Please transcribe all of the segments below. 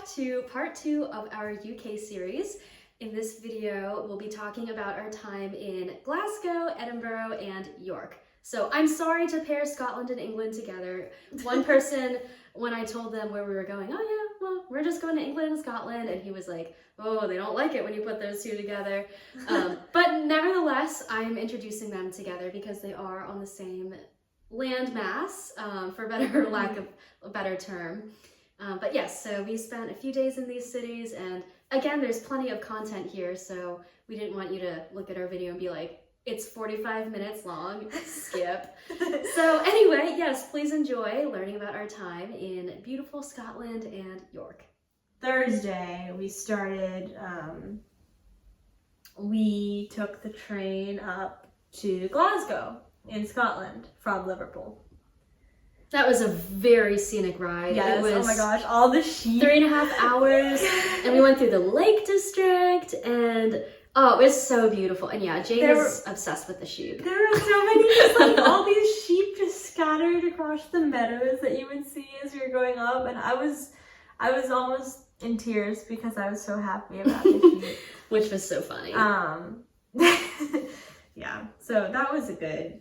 back to part 2 of our UK series. In this video, we'll be talking about our time in Glasgow, Edinburgh, and York. So I'm sorry to pair Scotland and England together. One person, when I told them where we were going, oh yeah, well, we're just going to England and Scotland, and he was like, oh, they don't like it when you put those two together. But nevertheless, I'm introducing them together because they are on the same land mass, for better lack of a better term. But yes, so we spent a few days in these cities, and again, there's plenty of content here, so we didn't want you to look at our video and be like, it's 45 minutes long, skip. So anyway, yes, please enjoy learning about our time in beautiful Scotland and York. Thursday, we started, we took the train up to Glasgow in Scotland from Liverpool. That was a very scenic ride. Yes, it was, oh my gosh, all the sheep. 3.5 hours, and we went through the Lake District, and oh, it was so beautiful. And yeah, Jane is obsessed with the sheep. There were so many, just like all these sheep just scattered across the meadows that you would see as we were going up, and I was almost in tears because I was so happy about the sheep. Which was so funny. Yeah, so that was a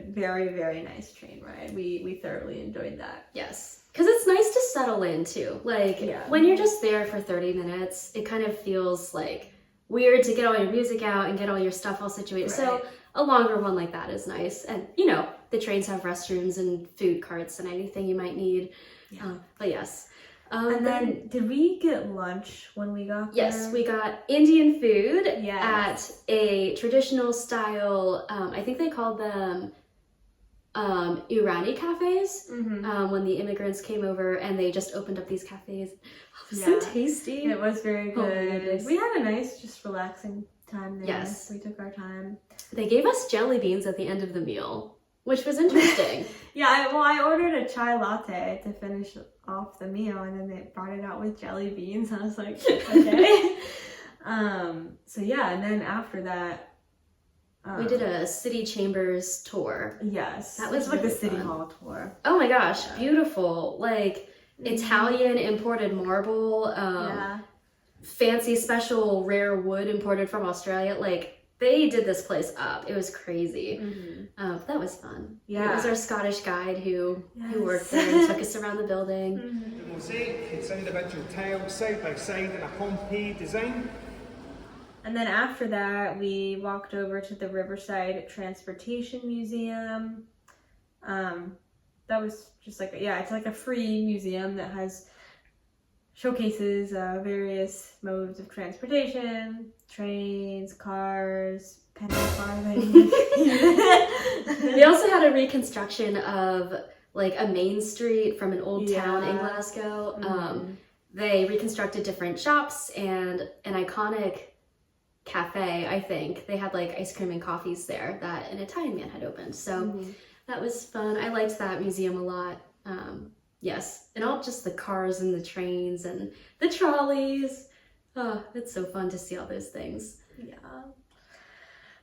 very, very nice train ride. We thoroughly enjoyed that. Yes, because it's nice to settle in too. Like, when you're just there for 30 minutes, it kind of feels like weird to get all your music out and get all your stuff all situated. Right. So a longer one like that is nice. And, you know, the trains have restrooms and food carts and anything you might need. Yeah. But yes. And then, did we get lunch when we got there? Yes, we got Indian food at a traditional style, I think they called them Irani cafes, when the immigrants came over and they just opened up these cafes. It was so tasty. It was very good. Oh, we had a nice, just relaxing time there. Yes. We took our time. They gave us jelly beans at the end of the meal, which was interesting. I ordered a chai latte to finish off the meal, and then they brought it out with jelly beans, and I was like, okay. So yeah, and then after that, we did a city chambers tour. Yes, that was like really the city fun. hall tour. Oh my gosh, beautiful! Like Italian imported marble, fancy special rare wood imported from Australia. Like they did this place up. It was crazy. That was fun. Yeah, it was our Scottish guide who worked there and took us around the building. The mosaic, it's individual tiles side by side in a Pompeii design. And then after that, we walked over to the Riverside Transportation Museum. That was just like, it's like a free museum that has showcases various modes of transportation, trains, cars, penny farthing. They also had a reconstruction of like a main street from an old town in Glasgow. They reconstructed different shops and an iconic cafe, I think. They had like ice cream and coffees there that an Italian man had opened. So that was fun. I liked that museum a lot. Yes, and all just the cars and the trains and the trolleys. Oh, it's so fun to see all those things. Yeah.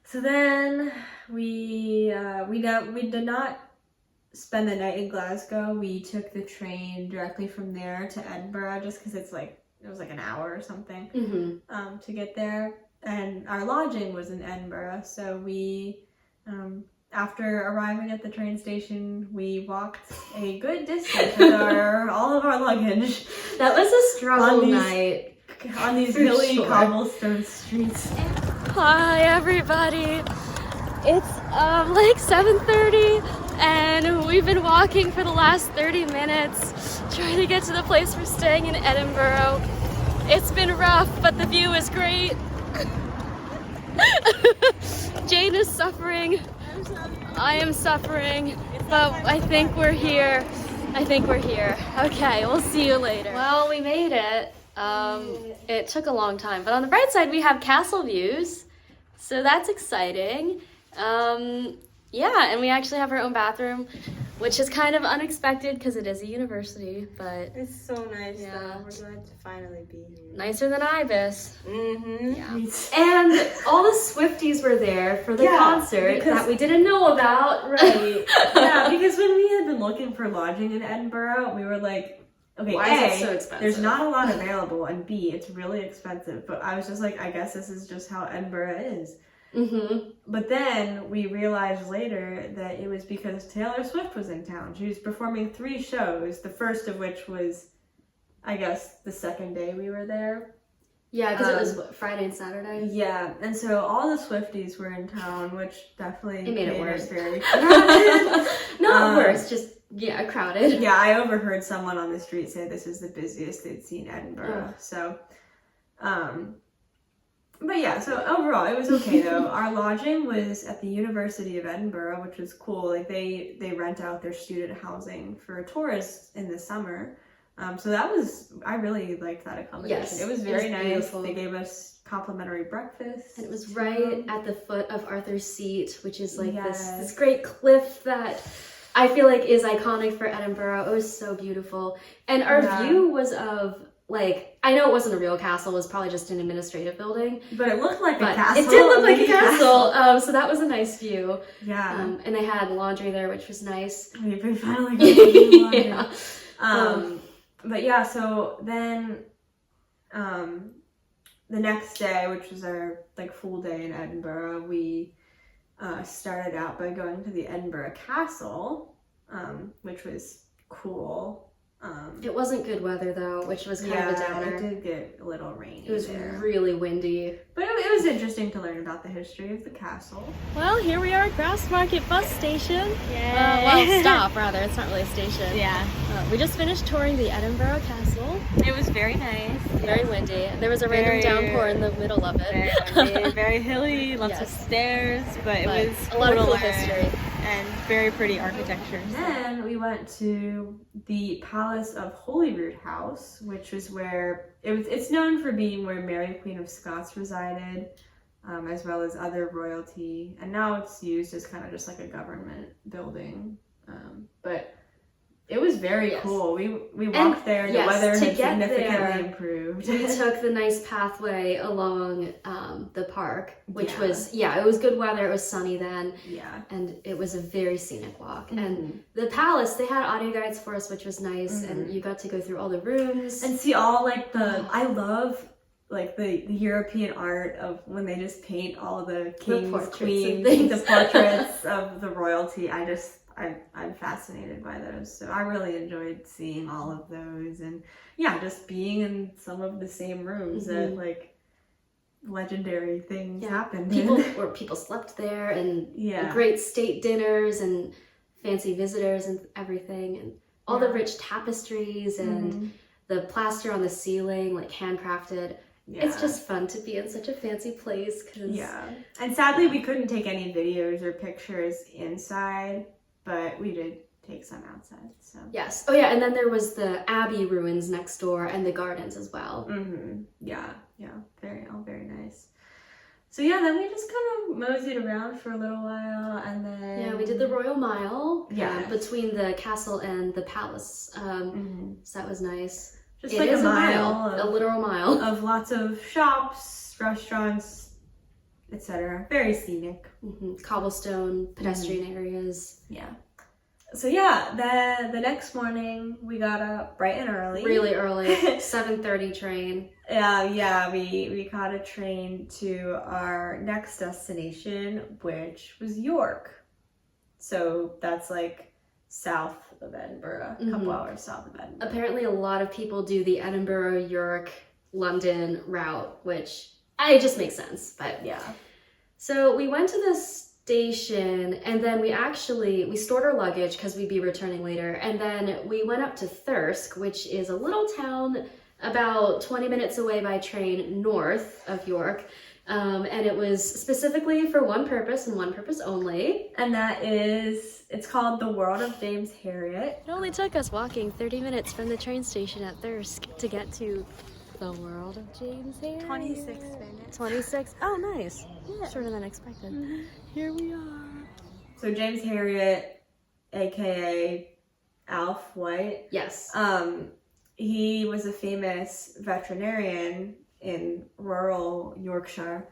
So then we did not spend the night in Glasgow. We took the train directly from there to Edinburgh, just because it was like an hour or something to get there. And our lodging was in Edinburgh, so we, after arriving at the train station, we walked a good distance with all of our luggage. That was a struggle night. On these hilly cobblestone streets. Hi everybody! It's like 7:30 and we've been walking for the last 30 minutes trying to get to the place we're staying in Edinburgh. It's been rough, but the view is great. Jane is suffering. I am suffering, but I think we're here. Okay, we'll see you later. Well, we made it. It took a long time, but on the bright side, we have castle views, so that's exciting. Yeah, and we actually have our own bathroom, which is kind of unexpected because it is a university, but it's so nice. Though. We're glad to finally be here. Nicer than Ibis. Yeah. And all the Swifties were there for the concert that we didn't know about. Right. Yeah, because when we had been looking for lodging in Edinburgh, we were like, okay, Why A, is it so expensive? there's not a lot available, and B, it's really expensive. But I was just like, I guess this is just how Edinburgh is. Mm-hmm. But then we realized later that it was because Taylor Swift was in town. She was performing 3 shows, the first of which was, I guess, the second day we were there. Yeah, because it was what, Friday and Saturday. Yeah, and so all the Swifties were in town, which definitely It made it worse. us very crowded. Not worse, just crowded. Yeah, I overheard someone on the street say this is the busiest they'd seen Edinburgh. So, but yeah, so overall it was okay though. Our lodging was at the University of Edinburgh, which was cool. Like they rent out their student housing for tourists in the summer. So that was, I really liked that accommodation. Yes, it was very nice. beautiful. They gave us complimentary breakfast. And it was right at the foot of Arthur's Seat, which is like Yes. this great cliff that I feel like is iconic for Edinburgh. It was so beautiful. And our view was of, like, I know it wasn't a real castle, it was probably just an administrative building. But it looked like a castle. It did look like a castle. So that was a nice view. Yeah. And they had laundry there, which was nice. We finally got to do laundry. Yeah. But yeah, so then the next day, which was our like full day in Edinburgh, we started out by going to the Edinburgh Castle, which was cool. It wasn't good weather though, which was kind of a downer. It did get a little rainy. It was there. really windy. But it was interesting to learn about the history of the castle. Well, here we are at Grassmarket bus station. Yay. Well, stop rather. It's not really a station. Yeah. We just finished touring the Edinburgh Castle. It was very nice. Very windy. There was a random downpour in the middle of it. Very windy, very hilly, lots of Yes. stairs, but it was a lot of cool cool to learn. history. And very pretty architecture. And then we went to the Palace of Holyrood House, which was where it's known for being where Mary Queen of Scots resided, as well as other royalty. And now it's used as kind of just like a government building. But it was very cool. We walked there, and the weather had significantly improved. We took the nice pathway along the park, which was, it was good weather. It was sunny then. Yeah. And it was a very scenic walk. And the palace, they had audio guides for us, which was nice. And you got to go through all the rooms. And see all like I love like the European art of when they just paint all the kings, queens, the portraits of the royalty. I'm fascinated by those. So I really enjoyed seeing all of those and just being in some of the same rooms that like legendary things happened. People slept there and great state dinners and fancy visitors and everything and all the rich tapestries and the plaster on the ceiling, like handcrafted. Yeah. It's just fun to be in such a fancy place. And sadly we couldn't take any videos or pictures inside, but we did take some outside. So yes. Oh yeah, and then there was the Abbey ruins next door and the gardens as well. Yeah, very nice. So then we just kind of moseyed around for a little while, and then we did the Royal Mile between the castle and the palace. So that was nice. Just like a mile, a literal mile of lots of shops, restaurants, etc. Very scenic. Cobblestone pedestrian areas. Yeah. So the next morning we got up bright and early. Really early. 7:30 train. We caught a train to our next destination, which was York. So that's like south of Edinburgh, a couple hours south of Edinburgh. Apparently a lot of people do the Edinburgh, York, London route, which it just makes sense, but So we went to the station and then we stored our luggage because we'd be returning later. And then we went up to Thirsk, which is a little town about 20 minutes away by train north of York. And it was specifically for one purpose and one purpose only. And that is, it's called The World of James Herriot. It only took us walking 30 minutes from the train station at Thirsk to get to the World of James Herriot. 26 minutes. 26? Oh, nice. Yeah. Shorter than expected. Here we are. So James Herriot, aka Alf White. Yes. He was a famous veterinarian in rural Yorkshire,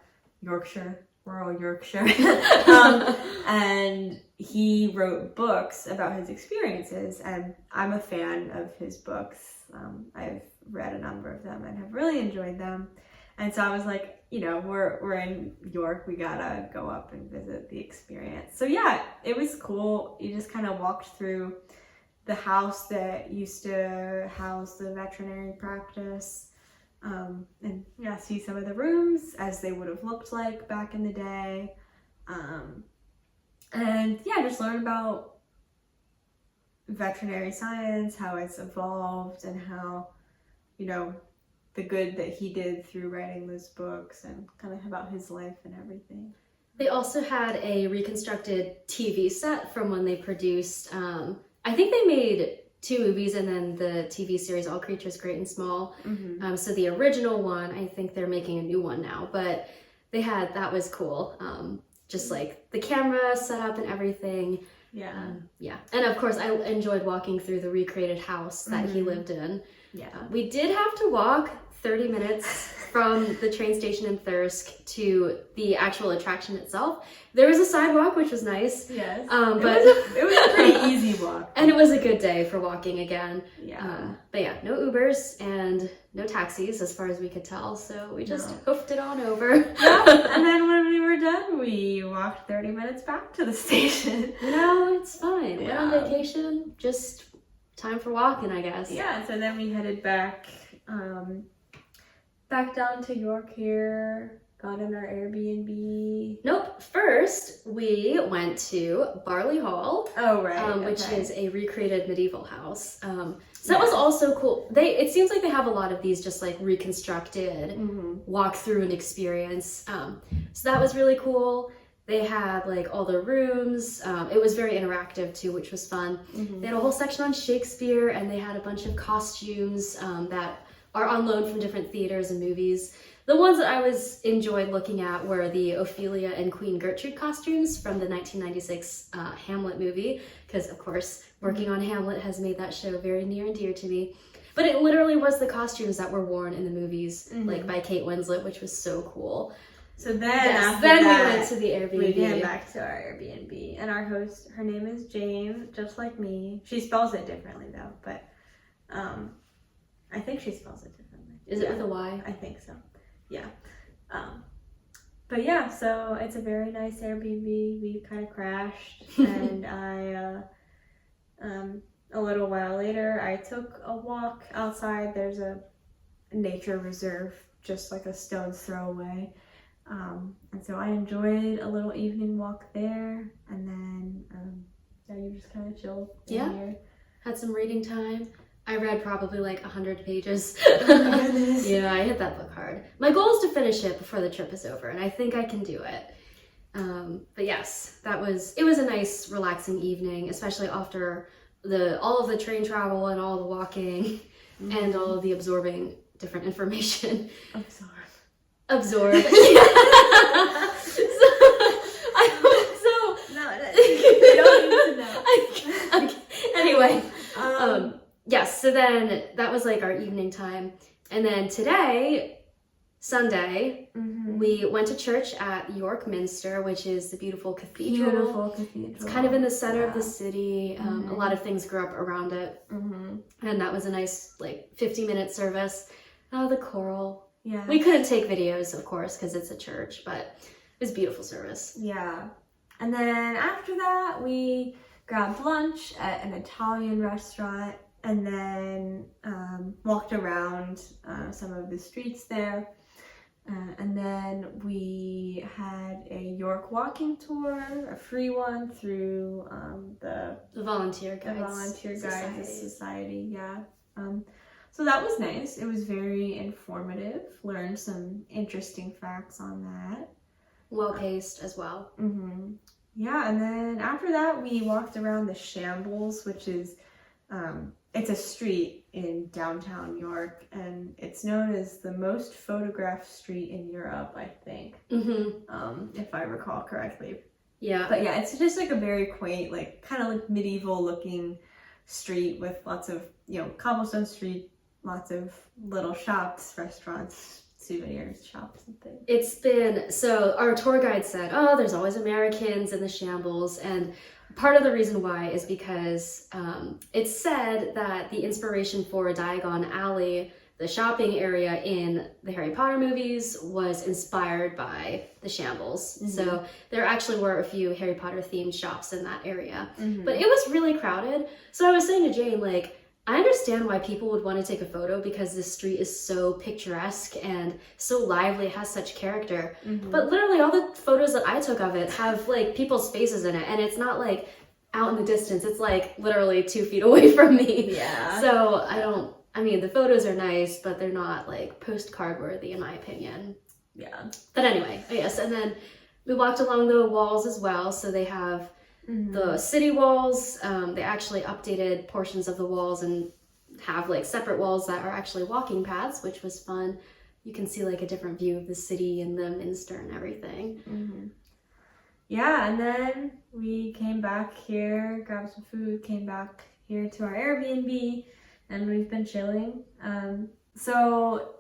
and he he wrote books about his experiences, and I'm a fan of his books. I've read a number of them and have really enjoyed them. And so I was like, you know, we're in York, we gotta go up and visit the experience. So yeah, it was cool. You just kind of walked through the house that used to house the veterinary practice, and yeah, see some of the rooms as they would have looked like back in the day. And yeah, just learn about veterinary science, how it's evolved, and how, you know, the good that he did through writing those books, and kind of about his life and everything. They also had a reconstructed TV set from when they produced, I think they made 2 movies and then the TV series All Creatures Great and Small. So the original one, I think they're making a new one now, but that was cool. Just like the camera set up and everything. Yeah. Yeah. And of course I enjoyed walking through the recreated house that he lived in. Yeah. We did have to walk 30 minutes from the train station in Thirsk to the actual attraction itself. There was a sidewalk, which was nice. Yes. But it was a pretty easy walk. And it was a good day for walking again. Yeah. But yeah, no Ubers and no taxis as far as we could tell. So we just hoofed it on over. Yeah. And then when we were done, we walked 30 minutes back to the station. No, it's fine. Yeah. We're on vacation. Just time for walking, I guess. Yeah. So then we headed back down to York here, got in our Airbnb. Nope. First, we went to Barley Hall. Oh, right. Which is a recreated medieval house. So that was also cool. It seems like they have a lot of these just like reconstructed walk through and experience. So that was really cool. They had like all the rooms. It was very interactive too, which was fun. They had a whole section on Shakespeare, and they had a bunch of costumes that are on loan from different theaters and movies. The ones that I enjoyed looking at were the Ophelia and Queen Gertrude costumes from the 1996 Hamlet movie, because of course working on Hamlet has made that show very near and dear to me. But it literally was the costumes that were worn in the movies, like by Kate Winslet, which was so cool. So then we went to the Airbnb. We came back to our Airbnb, and our host, her name is Jane, just like me. She spells it differently though, but I think she spells it differently. Is it with a Y? I think so. Yeah. But yeah, so it's a very nice Airbnb. We kind of crashed, and I, a little while later, I took a walk outside. There's a nature reserve just like a stone's throw away. And so I enjoyed a little evening walk there, and then you just kind of chilled in here. Had some reading time. I read probably like 100 pages. Yeah, I hit that book hard. My goal is to finish it before the trip is over, and I think I can do it. But yes, it was a nice, relaxing evening, especially after all of the train travel and all the walking and all of the absorbing different information. Absorb. Anyway, yes, so then that was like our evening time. And then today, Sunday, we went to church at York Minster, which is the beautiful cathedral. It's kind of in the center of the city. A lot of things grew up around it. And that was a nice like 50-minute service. Oh, the choral. Yeah. We couldn't take videos, of course, because it's a church, but it was a beautiful service. Yeah. And then after that, we grabbed lunch at an Italian restaurant, and then walked around some of the streets there. And then we had a York walking tour, a free one through the Volunteer Guides Society. Yeah. So that was nice. It was very informative. Learned some interesting facts on that. Well paced as well. Yeah, and then after that we walked around the Shambles, which is it's a street in downtown York, and it's known as the most photographed street in Europe, I think. If I recall correctly. Yeah. But yeah, it's just like a very quaint, like kind of like medieval looking street with lots of, cobblestone street, lots of little shops, restaurants, souvenir shops and things? It's been, so our tour guide said, oh, there's always Americans in the shambles. And part of the reason why is because it's said that the inspiration for Diagon Alley, the shopping area in the Harry Potter movies, was inspired by the shambles. So there actually were a few Harry Potter themed shops in that area, but it was really crowded. So I was saying to Jane, like, I understand why people would want to take a photo because this street is so picturesque and so lively, it has such character. But literally all the photos that I took of it have like people's faces in it, and it's not like out in the distance, it's like literally 2 feet away from me. Yeah. So I mean, the photos are nice, but they're not like postcard worthy in my opinion. Yeah. But anyway, yes, and then we walked along the walls as well. So they have the city walls. They actually updated portions of the walls and have like separate walls that are actually walking paths, which was fun. You can see like a different view of the city and the minster and everything. Yeah, and then we came back here, grabbed some food, came back here to our Airbnb, and we've been chilling. So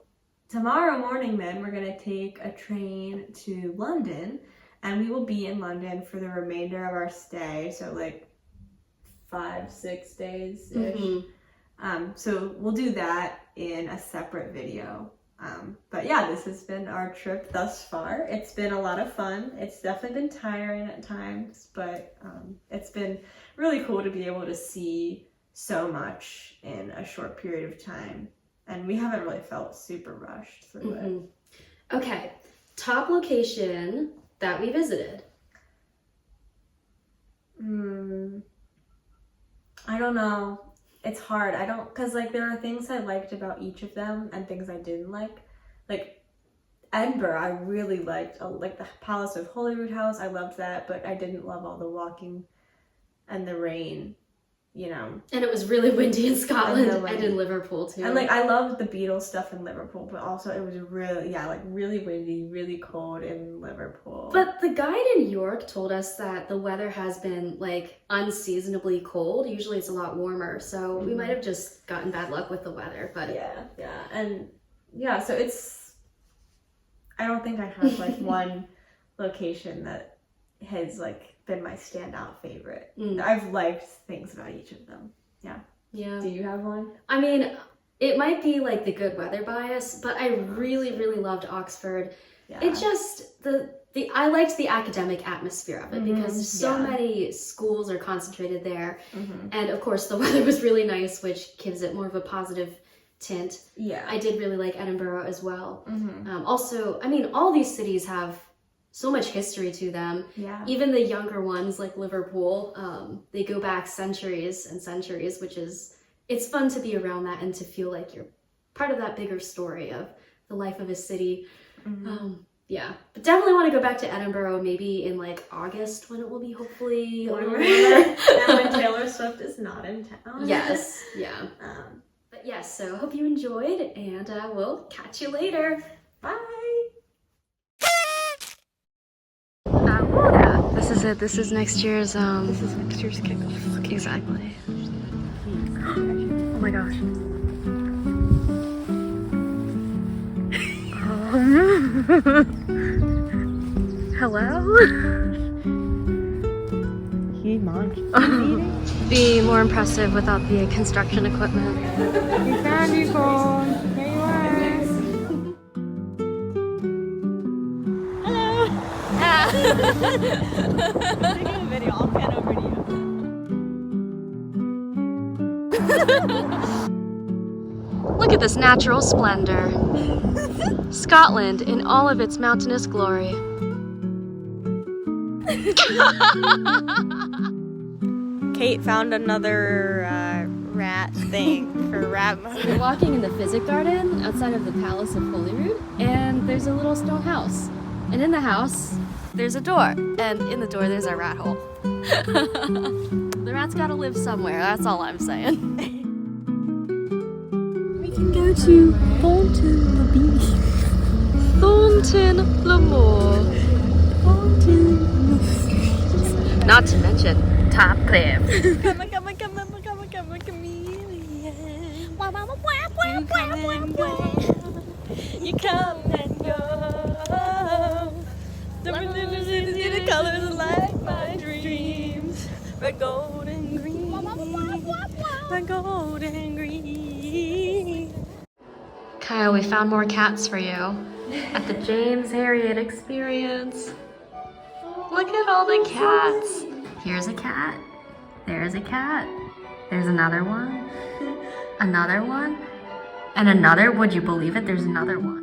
tomorrow morning then we're gonna take a train to London, and we will be in London for the remainder of our stay, so like 5-6 days-ish. So we'll do that in a separate video. But yeah, this has been our trip thus far. It's been a lot of fun. It's definitely been tiring at times, but it's been really cool to be able to see so much in a short period of time. And we haven't really felt super rushed through it. Okay, top location that we visited. I don't know. It's hard. Cause like there are things I liked about each of them and things I didn't like. Like Edinburgh, I really liked, like the Palace of Holyrood House. I loved that, but I didn't love all the walking and the rain, you know. And it was really windy in Scotland and in Liverpool too. And like I loved the Beatles stuff in Liverpool, but also it was really windy, really cold in Liverpool. But the guide in York told us that the weather has been like unseasonably cold. Usually it's a lot warmer, so we might have just gotten bad luck with the weather. But so I don't think I have like one location that has like been my standout favorite. I've liked things about each of them. Yeah. Do you have one? I mean, it might be like the good weather bias, but I really loved Oxford. It just I liked the academic atmosphere of it because so many schools are concentrated there, and of course the weather was really nice, which gives it more of a positive tint. I did really like Edinburgh as well. Also, I mean, all these cities have so much history to them. Even the younger ones like Liverpool, they go back centuries and centuries, which is, it's fun to be around that and to feel like you're part of that bigger story of the life of a city. But definitely want to go back to Edinburgh maybe in like August when it will be hopefully warmer. And when Taylor Swift is not in town. But yes, so hope you enjoyed, and we'll catch you later. Bye. This is it. This is next year's This is next year's kickoff. exactly. Oh my gosh. Hello? He munched. Be more impressive without the construction equipment. We found you, Cole. Here you are. Taking a video. I'll pan over to you. Look at this natural splendor. Scotland in all of its mountainous glory. Kate found another rat thing for rat mode. We're walking in the Physic Garden outside of the Palace of Holyrood, and there's a little stone house. And in the house, there's a door, and in the door there's a rat hole. The rat's gotta live somewhere, that's all I'm saying. We can go to Thornton the Beach. Thornton le Moor. Not to mention Top Cliff. Come on, chameleon. You come and colors like my dreams. Red, gold, and green. Red, gold, and green. Kyle, we found more cats for you at the James Harriet Experience. Look at all the cats. Here's a cat. There's a cat. There's another one. Another one. And another. Would you believe it? There's another one.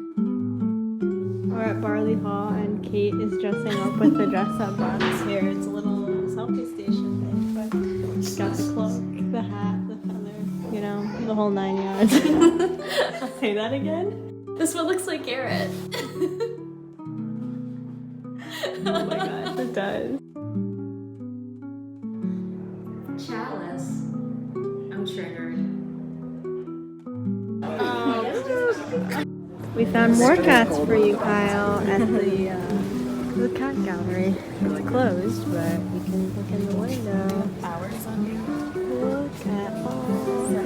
We're at Barley Hall and Kate is dressing up with the dress-up box here. It's a little selfie station thing, but she's got the cloak, the hat, the feather, you know, the whole 9 yards. I'll say that again. This one looks like Garrett. Oh my gosh, it does. Chalice. I'm triggered. We found more cats for you, Kyle, at the cat gallery. It's closed, but we can look in the window. Hours on you. Look at all the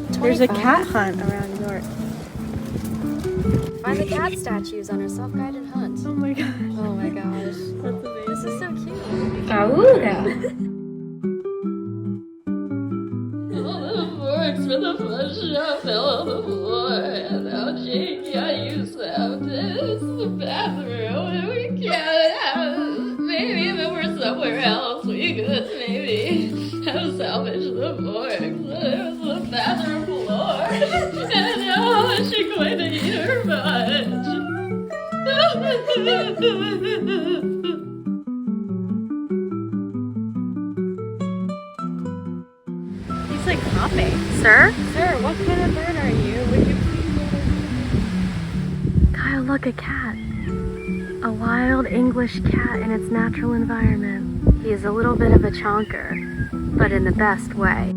cats. There's a cat hunt around York. Find the cat statues on our self-guided hunt. Oh my gosh. Oh my gosh. That's amazing. This is so cute. Works for the first shot fell on the floor, and how Jake, I used to have this bathroom, and we can't have maybe if it were somewhere else, we could maybe have salvaged the forks, but it was the bathroom floor, and now she's going to eat her fudge. He's like hopping. Sir? Sir, what kind of bird are you? Would you please Kyle, look, a cat. A wild English cat in its natural environment. He is a little bit of a chonker, but in the best way.